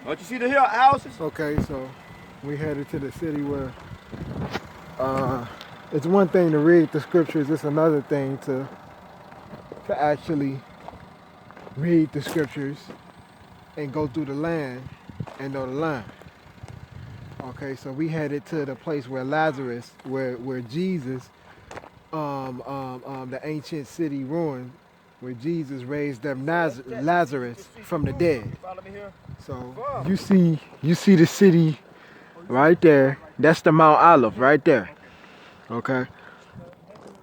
Don't you see the hill houses? Okay, so we headed to the city where it's one thing to read the scriptures, it's another thing to actually read the scriptures and go through the land and know the land. Okay, so we headed to the place where Lazarus, where Jesus, the ancient city ruined, where Jesus raised up Lazarus from the dead. So you see the city right there. That's the Mount Olive right there. Okay.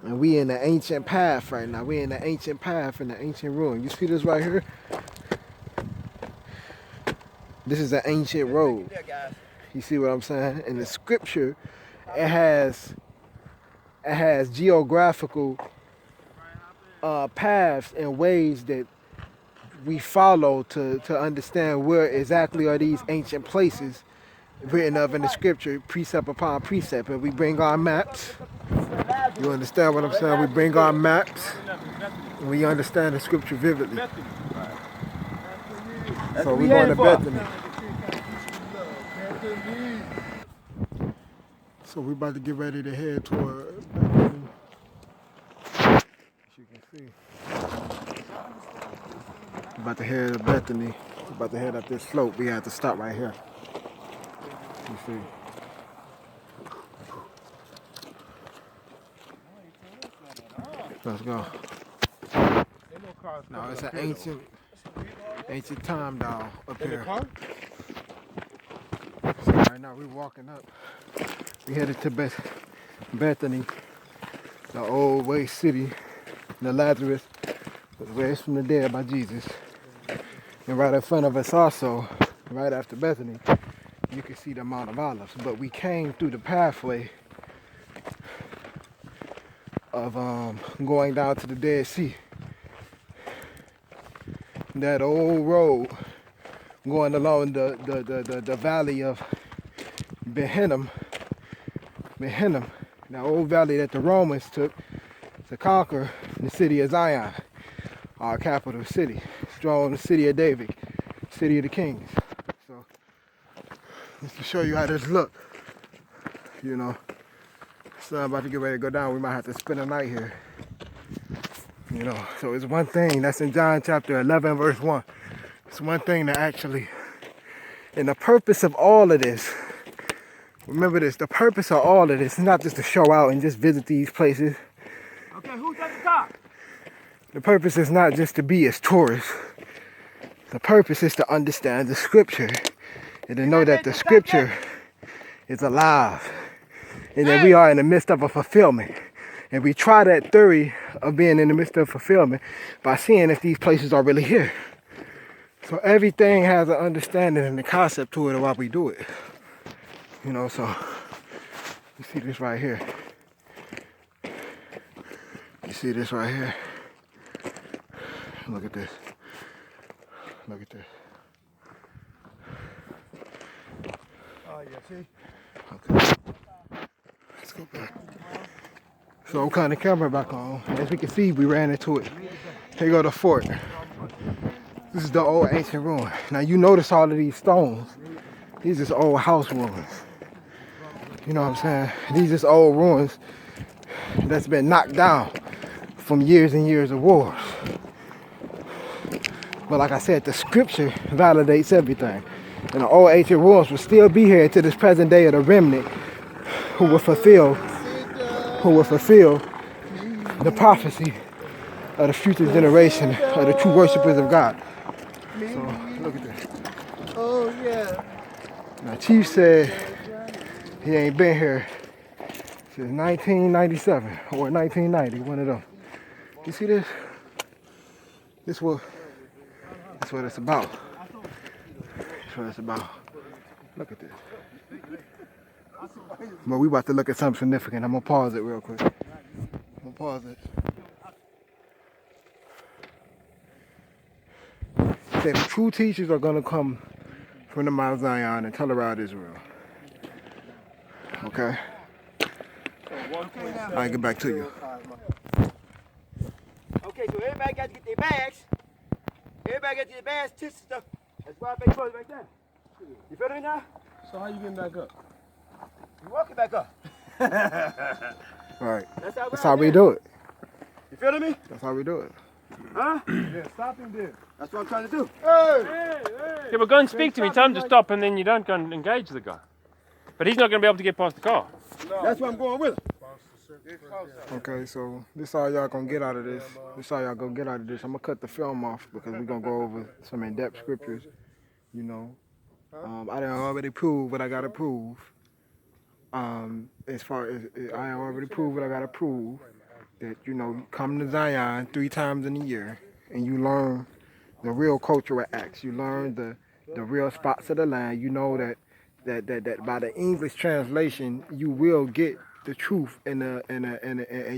And we in the ancient path right now. We in the ancient path in the ancient ruin. You see this right here? This is an ancient road. You see what I'm saying? In the scripture, it has geographical paths and ways that we follow to understand where exactly are these ancient places written of in the scripture, precept upon precept. And we bring our maps. You understand what I'm saying? We bring our maps and we understand the scripture vividly. So we're going to Bethany. So we're about to get ready to head toward Bethany. As you can see. We're about to head to Bethany. We're about to head up this slope. We have to stop right here. You see. Let's go. No, it's an ancient time down up here. So right now we're walking up. We headed to Bethany, the old waste city. The Lazarus was raised from the dead by Jesus. And right in front of us also, right after Bethany, you can see the Mount of Olives. But we came through the pathway of going down to the Dead Sea. That old road going along the valley of Behinnom, that old valley that the Romans took to conquer the city of Zion, our capital city, strong city of David, city of the kings. So just to show you how this look, you know, sun about to get ready to go down. We might have to spend a night here. You know, so it's one thing that's in John chapter 11, verse 1. It's one thing to actually, and the purpose of all of this, remember this, the purpose of all of this is not just to show out and just visit these places. Okay, who's at the top? The purpose is not just to be as tourists. The purpose is to understand the scripture and to know that the scripture is alive and that we are in the midst of a fulfillment. And we try that theory of being in the midst of fulfillment by seeing if these places are really here. So everything has an understanding and the concept to it of why we do it. You know, so you see this right here. You see this right here. Look at this. Look at this. Oh, yeah, see? Okay. Let's go back. So I'm cutting the camera back on. As we can see, we ran into it. Here go the fort. This is the old ancient ruin. Now you notice all of these stones. These is old house ruins. You know what I'm saying? These is old ruins that's been knocked down from years and years of wars. But like I said, the scripture validates everything. And the old ancient ruins will still be here to this present day of the remnant who will fulfill the prophecy of the future generation of the true worshipers of God. So look at this. Oh, yeah. Now Chief said he ain't been here since 1997 or 1990, one of them. You see this? That's what it's about. That's what it's about. Look at this. But we about to look at something significant. I'm gonna pause it real quick. I'm gonna pause it. Say the true teachers are gonna come from the Mount Zion and Telluride, Israel. Okay? I'll get back to you. Okay, so everybody got to get their bags. Everybody got to get their bags, tits and stuff. That's why I make clothes right there. You feel me now? So how you getting back up? You walking back up. Right. That's how we do it. You feel me? That's how we do it. Huh? Yeah, stop him there. That's what I'm trying to do. Yeah, but go and speak to him. Tell him to stop, and then you don't go and engage the guy. But he's not going to be able to get past the car. That's where I'm going with him. Okay, so this all y'all gonna get out of this. This all y'all gonna get out of this. I'm gonna cut the film off because we're gonna go over some in-depth scriptures. You know, I done already proved what I gotta prove. As far as I already proved what I gotta prove, that you know, you come to Zion 3 times in a year and you learn the real cultural acts. You learn the real spots of the land. You know that by the English translation you will get the truth and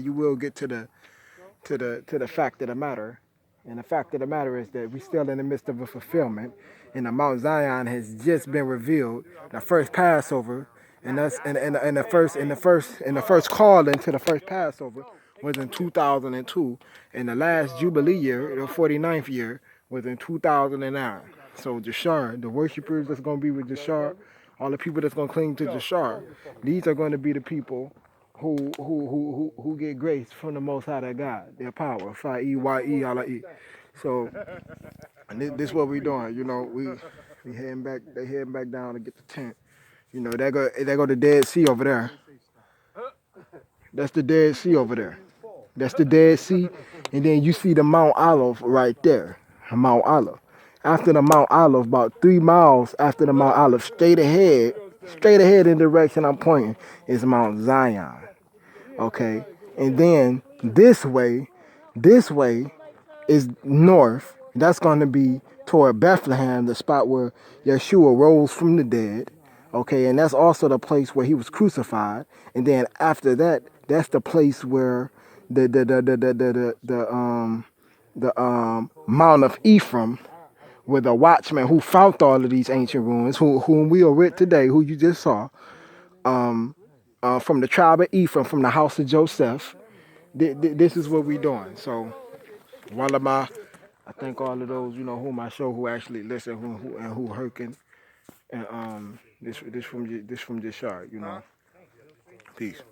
you will get to the fact of the matter. And the fact of the matter is that we're still in the midst of a fulfillment. And the Mount Zion has just been revealed. The first Passover, and that's and the first call into the first Passover was in 2002, and the last Jubilee year, the 49th year, was in 2009. So Jashar, the worshipers that's going to be with Jashar, all the people that's going to cling to Jashar, these are going to be the people who get grace from the Most High God, their power, Fa-E-Y-E, Allah-E. So this is what we doing. You know, we heading back. They heading back down to get the tent. You know, they go the Dead Sea over there. That's the Dead Sea over there. That's the Dead Sea, and then you see the Mount Olive right there, Mount Olive. After the Mount Olive, about 3 miles after the Mount Olive, straight ahead in the direction I'm pointing, is Mount Zion. Okay, and then this way is north. That's going to be toward Bethlehem, the spot where Yeshua rose from the dead. Okay, and that's also the place where he was crucified. And then after that, that's the place where the Mount of Ephraim, where the watchman who found all of these ancient ruins, whom we are with today, who you just saw, from the tribe of Ephraim, from the house of Joseph. This is what we doing. So, Walama, I thank all of those, you know, whom I show, who actually listen, who hearken, and this from Jashar, you know. Peace.